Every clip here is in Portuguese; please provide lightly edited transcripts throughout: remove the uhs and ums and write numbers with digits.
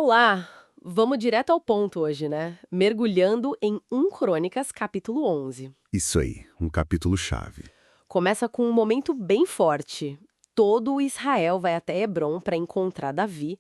Olá! Vamos direto ao ponto hoje, né? Mergulhando em 1 Crônicas, capítulo 11. Isso aí, um capítulo-chave. Começa com um momento bem forte. Todo o Israel vai até Hebrom para encontrar Davi,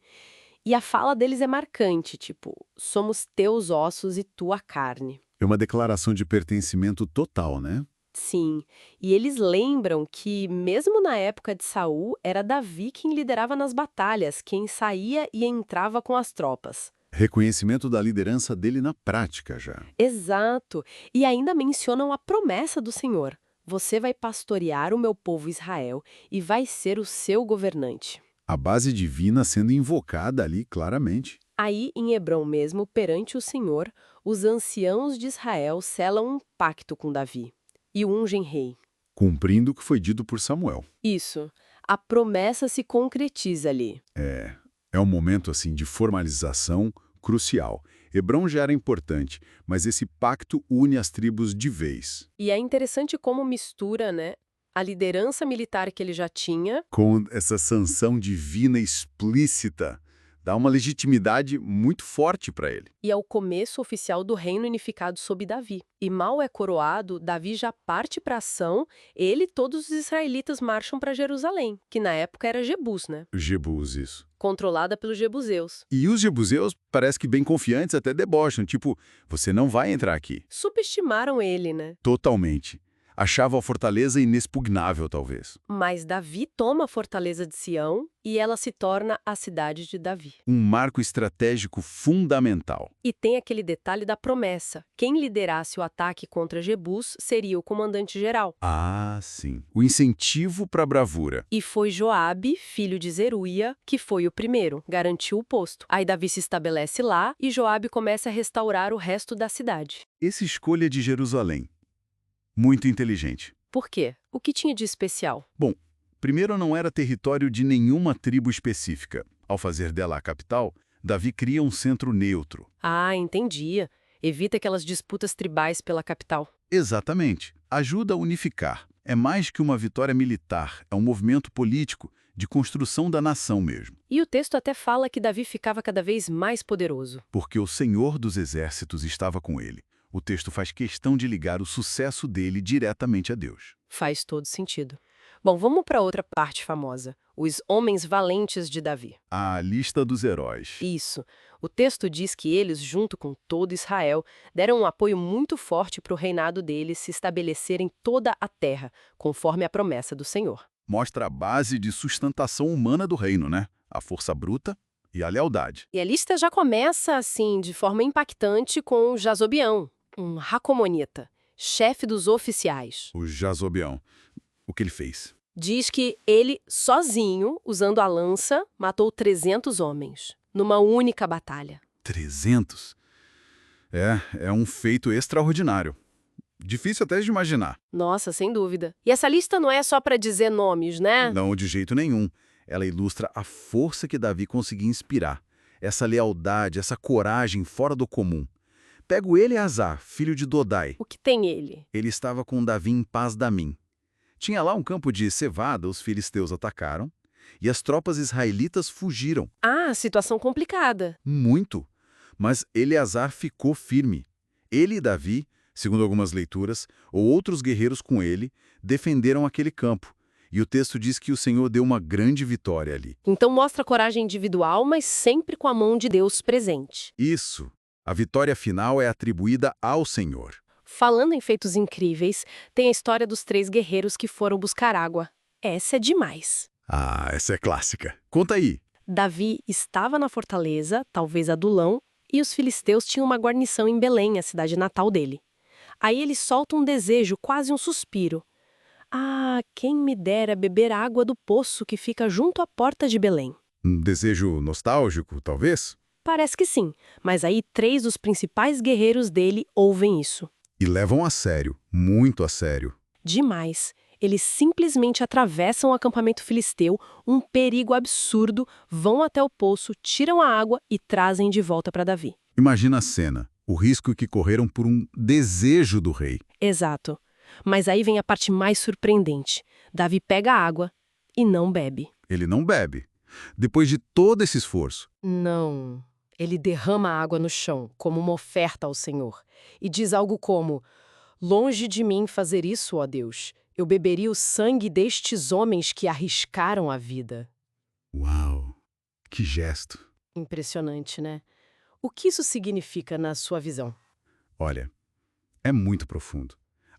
e a fala deles é marcante, tipo, somos teus ossos e tua carne. É uma declaração de pertencimento total, né? Sim, e eles lembram que, mesmo na época de Saul, era Davi quem liderava nas batalhas, quem saía e entrava com as tropas. Reconhecimento da liderança dele na prática já. Exato. E ainda mencionam a promessa do Senhor. Você vai pastorear o meu povo Israel e vai ser o seu governante. A base divina sendo invocada ali claramente, Aí, em Hebrom mesmo, perante o Senhor, os anciãos de Israel selam um pacto com Davi e o ungem rei. cumprindo o que foi dito por Samuel. Isso. A promessa se concretiza ali. É um momento assim de formalização crucial. Hebrom já era importante, mas esse pacto une as tribos de vez, E é interessante como mistura, né, a liderança militar que ele já tinha. com essa sanção divina explícita. Dá uma legitimidade muito forte para ele. E é o começo oficial do reino unificado sob Davi. E mal é coroado, Davi já parte para ação, ele e todos os israelitas marcham para Jerusalém, que na época era Jebus, né? Jebus, isso. Controlada pelos jebuseus. E os jebuseus parece que bem confiantes até debocham, tipo, você não vai entrar aqui. Subestimaram ele, né? Totalmente. Achavam a fortaleza inexpugnável, talvez. Mas Davi toma a fortaleza de Sião e ela se torna a cidade de Davi. Um marco estratégico fundamental. E tem aquele detalhe da promessa. Quem liderasse o ataque contra Jebus seria o comandante-geral. Ah, sim. O incentivo para a bravura. E foi Joabe, filho de Zeruia, que foi o primeiro, garantiu o posto. Aí Davi se estabelece lá e Joabe começa a restaurar o resto da cidade. Essa escolha de Jerusalém. Muito inteligente. Por quê? O que tinha de especial? Bom, primeiro não era território de nenhuma tribo específica. Ao fazer dela a capital, Davi cria um centro neutro. Ah, entendia. Evita aquelas disputas tribais pela capital. Exatamente. Ajuda a unificar. É mais que uma vitória militar, é um movimento político de construção da nação mesmo. E o texto até fala que Davi ficava cada vez mais poderoso. Porque o Senhor dos Exércitos estava com ele. O texto faz questão de ligar o sucesso dele diretamente a Deus. Faz todo sentido. Bom, vamos para outra parte famosa. Os homens valentes de Davi. A lista dos heróis. Isso. O texto diz que eles, junto com todo Israel, deram um apoio muito forte para o reinado deles se estabelecer em toda a terra, conforme a promessa do Senhor. Mostra a base de sustentação humana do reino, né? A força bruta e a lealdade. E a lista já começa, assim, de forma impactante com Jazobeão, um racomonita, chefe dos oficiais. O Jazobeão. O que ele fez? Diz que ele, sozinho, usando a lança, matou 300 homens, numa única batalha. 300? É um feito extraordinário. Difícil até de imaginar. Nossa, sem dúvida. E essa lista não é só para dizer nomes, né? Não, de jeito nenhum. Ela ilustra a força que Davi conseguia inspirar. Essa lealdade, essa coragem fora do comum. Pega o Eleazar, filho de Dodai. O que tem ele? Ele estava com Davi em Paz-Damim. Tinha lá um campo de cevada, os filisteus atacaram, e as tropas israelitas fugiram. Ah, situação complicada. Muito. Mas Eleazar ficou firme. Ele e Davi, segundo algumas leituras, ou outros guerreiros com ele, defenderam aquele campo. E o texto diz que o Senhor deu uma grande vitória ali. Então mostra coragem individual, mas sempre com a mão de Deus presente. Isso. A vitória final é atribuída ao Senhor. Falando em feitos incríveis, tem a história dos 3 guerreiros que foram buscar água. Essa é demais. Ah, essa é clássica. Conta aí. Davi estava na fortaleza, talvez Adulão, e os filisteus tinham uma guarnição em Belém, a cidade natal dele. Aí ele solta um desejo, quase um suspiro. Ah, quem me dera beber a água do poço que fica junto à porta de Belém. Um desejo nostálgico, talvez? Parece que sim, mas aí 3 dos principais guerreiros dele ouvem isso. E levam a sério, muito a sério. Demais. Eles simplesmente atravessam o acampamento filisteu, um perigo absurdo, vão até o poço, tiram a água e trazem de volta para Davi. Imagina a cena, o risco que correram por um desejo do rei. Exato. Mas aí vem a parte mais surpreendente. Davi pega a água e não bebe. Ele não bebe. Depois de todo esse esforço. Não. Ele derrama a água no chão, como uma oferta ao Senhor, e diz algo como: longe de mim fazer isso, ó Deus. Eu beberia o sangue destes homens que arriscaram a vida. Uau! Que gesto! Impressionante, né? O que isso significa na sua visão? Olha, é muito profundo.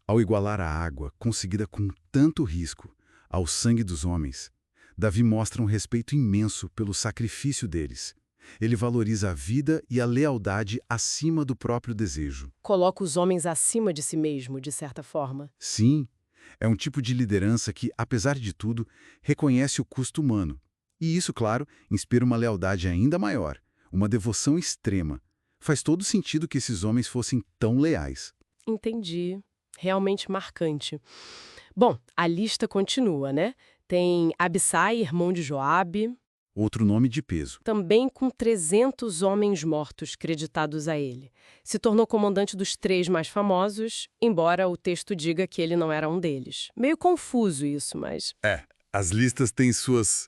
Ao igualar a água, conseguida com tanto risco, ao sangue dos homens, Davi mostra um respeito imenso pelo sacrifício deles. Ele valoriza a vida e a lealdade acima do próprio desejo. Coloca os homens acima de si mesmo, de certa forma. Sim, é um tipo de liderança que, apesar de tudo, reconhece o custo humano. E isso, claro, inspira uma lealdade ainda maior, uma devoção extrema. Faz todo sentido que esses homens fossem tão leais. Entendi. Realmente marcante. Bom, a lista continua, né? Tem Abissai, irmão de Joabe, Outro nome de peso. também com 300 homens mortos creditados a ele. Se tornou comandante dos 3 mais famosos, embora o texto diga que ele não era um deles. Meio confuso isso, mas... As listas têm suas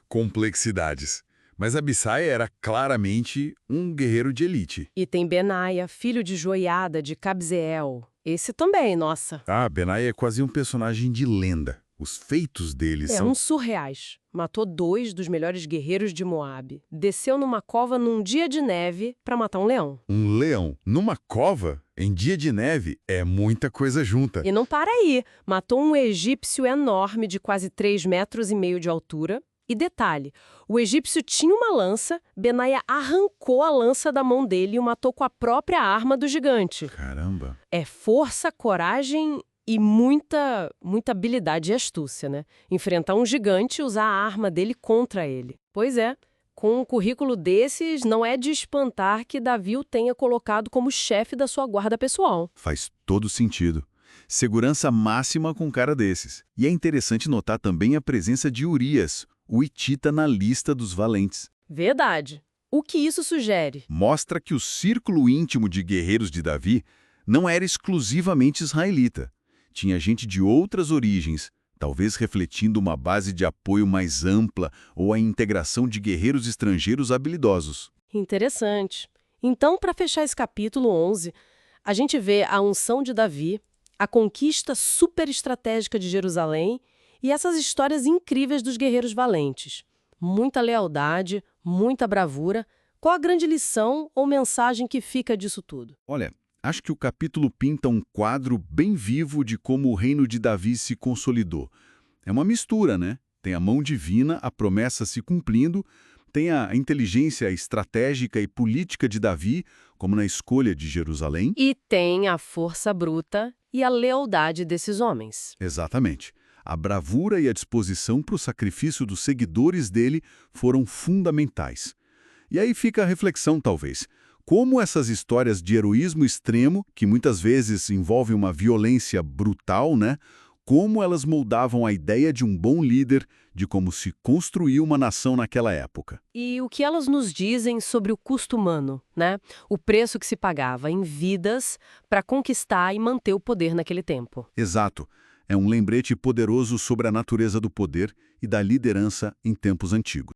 complexidades. Mas Abissai era claramente um guerreiro de elite. E tem Benaia, filho de Joiada, de Cabzeel. Esse também, nossa. Benaia é quase um personagem de lenda. Os feitos dele são... Uns surreais. Matou 2 dos melhores guerreiros de Moabe. Desceu numa cova num dia de neve para matar um leão. Um leão numa cova, em dia de neve, é muita coisa junta. E não para aí. Matou um egípcio enorme de quase 3,5 metros de altura. E detalhe, o egípcio tinha uma lança, Benaia arrancou a lança da mão dele e o matou com a própria arma do gigante. Caramba! É força, coragem e muita habilidade e astúcia, né? Enfrentar um gigante e usar a arma dele contra ele. Pois é, com um currículo desses, não é de espantar que Davi o tenha colocado como chefe da sua guarda pessoal. Faz todo sentido. Segurança máxima com um cara desses. E é interessante notar também a presença de Urias, o hitita, na lista dos valentes. Verdade. O que isso sugere? Mostra que o círculo íntimo de guerreiros de Davi não era exclusivamente israelita. Tinha gente de outras origens, talvez refletindo uma base de apoio mais ampla ou a integração de guerreiros estrangeiros habilidosos. Interessante. Então, para fechar esse capítulo 11, a gente vê a unção de Davi, a conquista super estratégica de Jerusalém e essas histórias incríveis dos guerreiros valentes. Muita lealdade, muita bravura. Qual a grande lição ou mensagem que fica disso tudo? Olha, acho que o capítulo pinta um quadro bem vivo de como o reino de Davi se consolidou. É uma mistura, né? Tem a mão divina, a promessa se cumprindo, tem a inteligência estratégica e política de Davi, como na escolha de Jerusalém. E tem a força bruta e a lealdade desses homens. Exatamente. A bravura e a disposição para o sacrifício dos seguidores dele foram fundamentais. E aí fica a reflexão, talvez. Como essas histórias de heroísmo extremo, que muitas vezes envolvem uma violência brutal, né? Como elas moldavam a ideia de um bom líder, de como se construía uma nação naquela época. E o que elas nos dizem sobre o custo humano, né? O preço que se pagava em vidas para conquistar e manter o poder naquele tempo. Exato. É um lembrete poderoso sobre a natureza do poder e da liderança em tempos antigos.